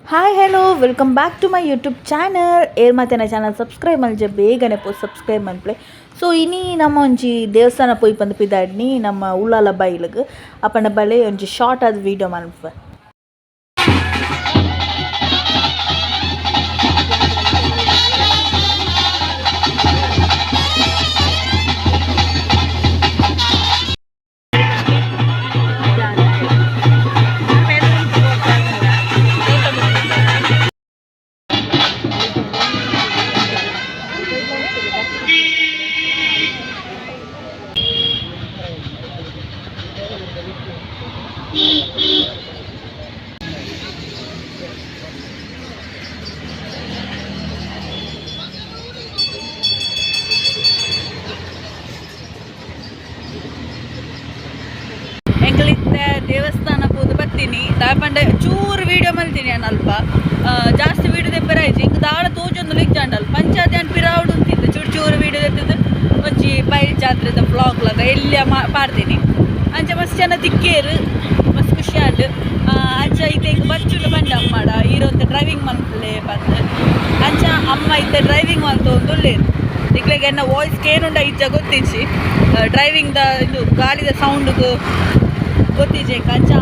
Hi hello welcome back to my YouTube channel ಏರ್ ಮತ್ತೆ ನನ್ನ ಚಾನಲ್ ಸಬ್ಸ್ಕ್ರೈಬ್ ಮಲ್ಜೆ ಬೇಗನೆ ಸಬ್ಸ್ಕ್ರೈಬ್ ಮನ್ಪ್ಲೆ ಸೊ ಇನಿ ನಮ್ಮ ಒಂಜಿ ದೇವಸ್ಥಾನ ಪೋಯಿ ಪಂದು ಪಿದಾಡ್ನಿ ನಮ್ಮ ಉಳ್ಳಾಲ ಬೈಲಿಗೆ ಅಪ್ಪನ ಬಲೆ ಒಂಜಿ ಶಾರ್ಟ್ ಆದ ವೀಡಿಯೋ ಮನ್ಪೆ. ಎಂಕಲಿತ್ತೆ ದೇವಸ್ಥಾನ ಪೋದು ಬರ್ತೀನಿ ದಾಪಂಡೆ ಚೂರು ವೀಡಿಯೋ ಮಲ್ತೀನಿ ಅಲ್ಪ ಜಾಸ್ತಿ ವೀಡಿಯೋ ತೆಪ್ಪರಾಯ್ತು ಇಂಕ ದಾಳ ತೋಜೊಂದು ಲಿಕ್ಜಾಂಡಲ್ ಪಂಚಾಯತಿ ಅನ್ ಪಿರಾವಡು ಅಂತಿದ್ದೆ ಚೂರು ಚೂರು ವೀಡಿಯೋ ತೆತ್ತದು ಒಂಜಿ ಬೈಲ್ ಜಾತ್ರೆದ ಬ್ಲಾಗ್ಲಾಗ ಎಲ್ಲಿ ಪಾಡ್ತೀನಿ ಅಂಚ ಮಸ್ತ್ ಜನ ತಿಕ್ಕೇರು ಮಸ್ತ್ ಖುಷಿ ಆಂಡ್ ಅಂಚ ಇತ್ತೆ ಇಂಕ ಬಚ್ಚುಲು ಬಂಡ ಅಮ್ಮಡ ಈರೊಂದು ಡ್ರೈವಿಂಗ್ ಮನ್ಪಲೆ ಬಂದು ಅಂಚ ಅಮ್ಮ ಇತ್ತೆ ಡ್ರೈವಿಂಗ್ ಮಲ್ತು ಒಂದು ಒಳ್ಳೇದು ಇಕ್ಲೆಗೆ ಎನ್ನ ವಾಯ್ಸ್ ಕೇನುಂಡ ಇಜ್ಜ ಗೊತ್ತಿಚ್ಚಿ ಡ್ರೈವಿಂಗ್ದ ಇದು ಗಾಳಿದ ಸೌಂಡ್ಗೂ ಗೊತ್ತಿಜ್ಜೆ ಅಂಚ